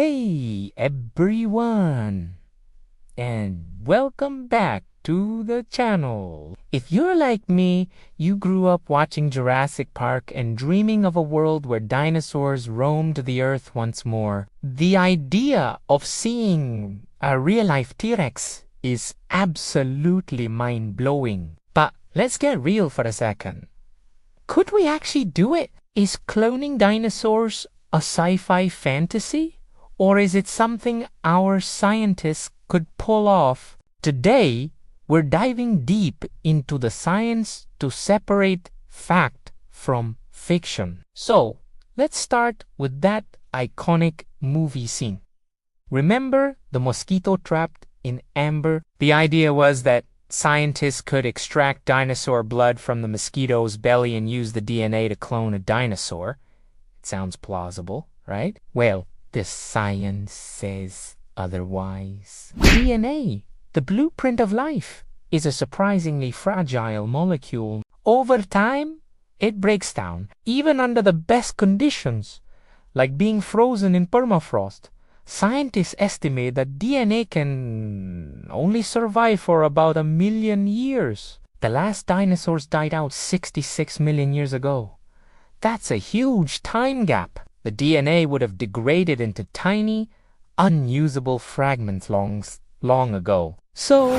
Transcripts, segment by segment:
Hey everyone, and welcome back to the channel. If you're like me, you grew up watching Jurassic Park and dreaming of a world where dinosaurs roamed the earth once more. The idea of seeing a real-life T-Rex is absolutely mind-blowing. But let's get real for a second. Could we actually do it? Is cloning dinosaurs a sci-fi fantasy? Or is it something our scientists could pull off? Today, we're diving deep into the science to separate fact from fiction. So, let's start with that iconic movie scene. Remember the mosquito trapped in amber? The idea was that scientists could extract dinosaur blood from the mosquito's belly and use the DNA to clone a dinosaur. It sounds plausible, right? Well, the science says otherwise. DNA, the blueprint of life, is a surprisingly fragile molecule. Over time, it breaks down, even under the best conditions, like being frozen in permafrost. Scientists estimate that DNA can only survive for about 1 million years. The last dinosaurs died out 66 million years ago. That's a huge time gap. The DNA would have degraded into tiny, unusable fragments long ago. So,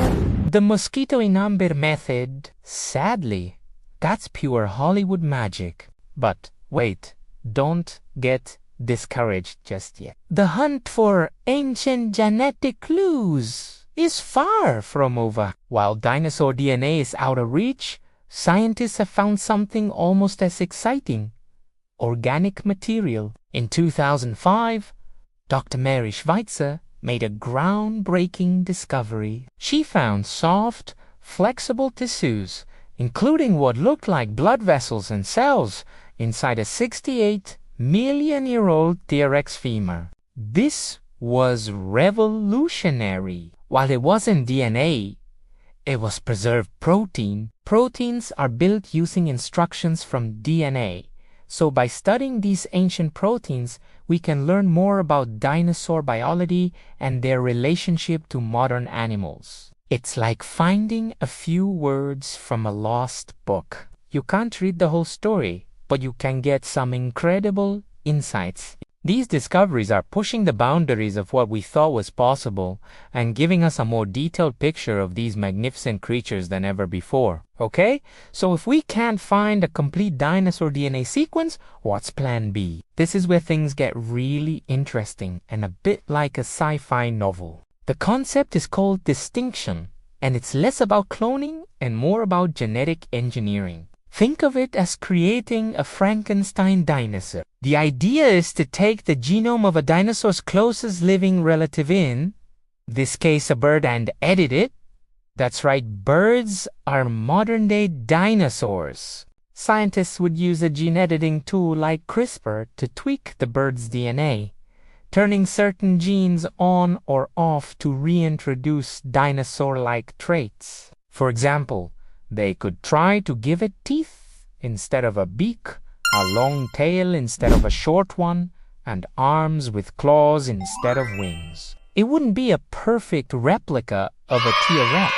the mosquito in amber method, sadly, that's pure Hollywood magic. But wait, don't get discouraged just yet. The hunt for ancient genetic clues is far from over. While dinosaur DNA is out of reach, scientists have found something almost as exciting: organic material. In 2005, Dr. Mary Schweitzer made a groundbreaking discovery. She found soft, flexible tissues, including what looked like blood vessels and cells, inside a 68-million-year-old T-Rex femur. This was revolutionary. While it wasn't DNA, it was preserved protein. Proteins are built using instructions from DNA. So by studying these ancient proteins, we can learn more about dinosaur biology and their relationship to modern animals. It's like finding a few words from a lost book. You can't read the whole story, but you can get some incredible insights. These discoveries are pushing the boundaries of what we thought was possible and giving us a more detailed picture of these magnificent creatures than ever before. Okay? So if we can't find a complete dinosaur DNA sequence, what's plan B? This is where things get really interesting and a bit like a sci-fi novel. The concept is called distinction, and it's less about cloning and more about genetic engineering. Think of it as creating a Frankenstein dinosaur. The idea is to take the genome of a dinosaur's closest living relative, in this case a bird, and edit it. That's right, birds are modern-day dinosaurs. Scientists would use a gene editing tool like CRISPR to tweak the bird's DNA, turning certain genes on or off to reintroduce dinosaur-like traits. For example, they could try to give it teeth instead of a beak, a long tail instead of a short one, and arms with claws instead of wings. It wouldn't be a perfect replica of a T-Rex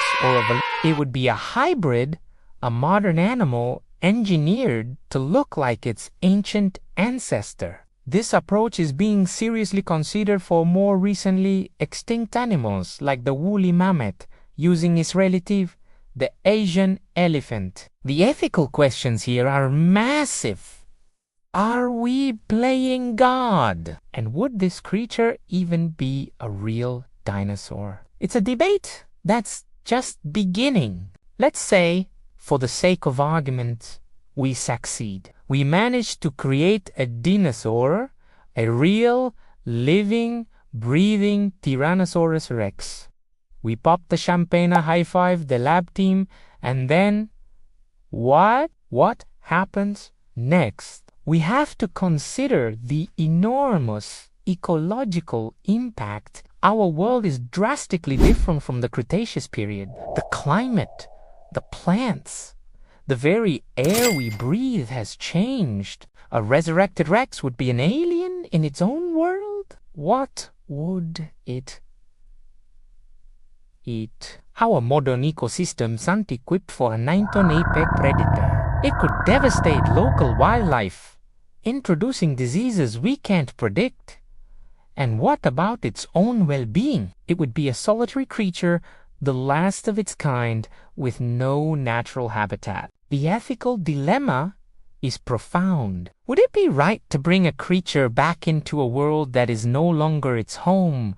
it would be a hybrid, a modern animal engineered to look like its ancient ancestor. This approach is being seriously considered for more recently extinct animals like the woolly mammoth, using its relative, the Asian elephant. The ethical questions here are massive. Are we playing God? And would this creature even be a real dinosaur? It's a debate that's just beginning. Let's say, for the sake of argument, we succeed. We managed to create a dinosaur, a real, living, breathing Tyrannosaurus Rex. We popped the champagne, high-fived the lab team, and then what? What happens next? We have to consider the enormous ecological impact. Our world is drastically different from the Cretaceous period. The climate, the plants, the very air we breathe has changed. A resurrected Rex would be an alien in its own world. What would it eat? How are modern ecosystems aren't equipped for a 9-ton apex predator? It could devastate local wildlife, introducing diseases we can't predict. And what about its own well-being? It would be a solitary creature, the last of its kind, with no natural habitat. The ethical dilemma is profound. Would it be right to bring a creature back into a world that is no longer its home,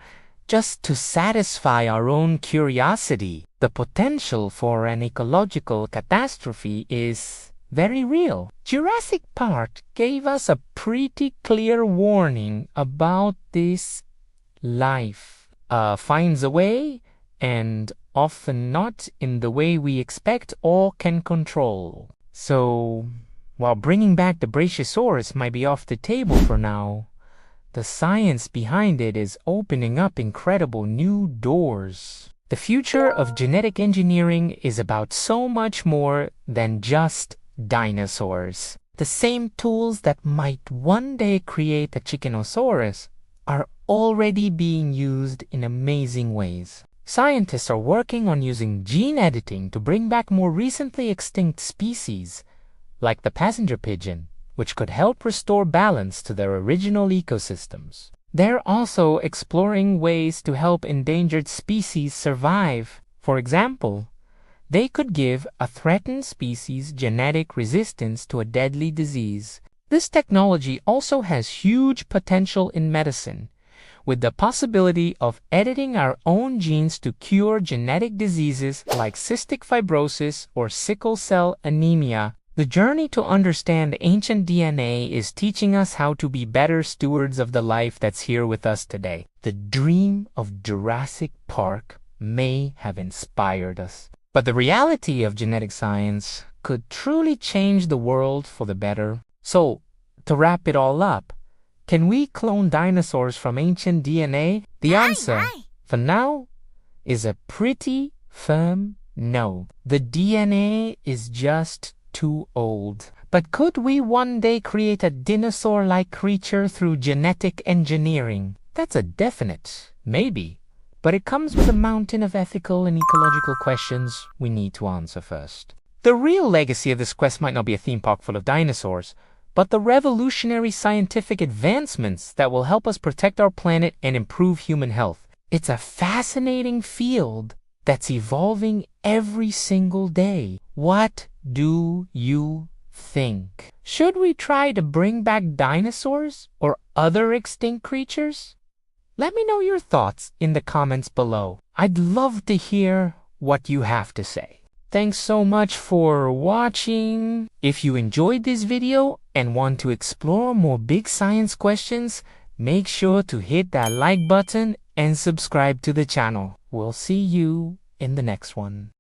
just to satisfy our own curiosity? The potential for an ecological catastrophe is very real. Jurassic Park gave us a pretty clear warning about this. Life finds a way, and often not in the way we expect or can control. So, while bringing back the Brachiosaurus might be off the table for now, the science behind it is opening up incredible new doors. The future of genetic engineering is about so much more than just dinosaurs. The same tools that might one day create a Chickenosaurus are already being used in amazing ways. Scientists are working on using gene editing to bring back more recently extinct species, like the passenger pigeon, which could help restore balance to their original ecosystems. They're also exploring ways to help endangered species survive. For example, they could give a threatened species genetic resistance to a deadly disease. This technology also has huge potential in medicine, with the possibility of editing our own genes to cure genetic diseases like cystic fibrosis or sickle cell anemia. The journey to understand ancient DNA is teaching us how to be better stewards of the life that's here with us today. The dream of Jurassic Park may have inspired us, but the reality of genetic science could truly change the world for the better. So, to wrap it all up, can we clone dinosaurs from ancient DNA? The answer, for now, is a pretty firm no. The DNA is just too old. But could we one day create a dinosaur-like creature through genetic engineering? That's a definite maybe. But it comes with a mountain of ethical and ecological questions we need to answer first. The real legacy of this quest might not be a theme park full of dinosaurs, but the revolutionary scientific advancements that will help us protect our planet and improve human health. It's a fascinating field that's evolving every single day. What do you think? Should we try to bring back dinosaurs or other extinct creatures? Let me know your thoughts in the comments below. I'd love to hear what you have to say. Thanks so much for watching. If you enjoyed this video and want to explore more big science questions, make sure to hit that like button and subscribe to the channel. We'll see you in the next one.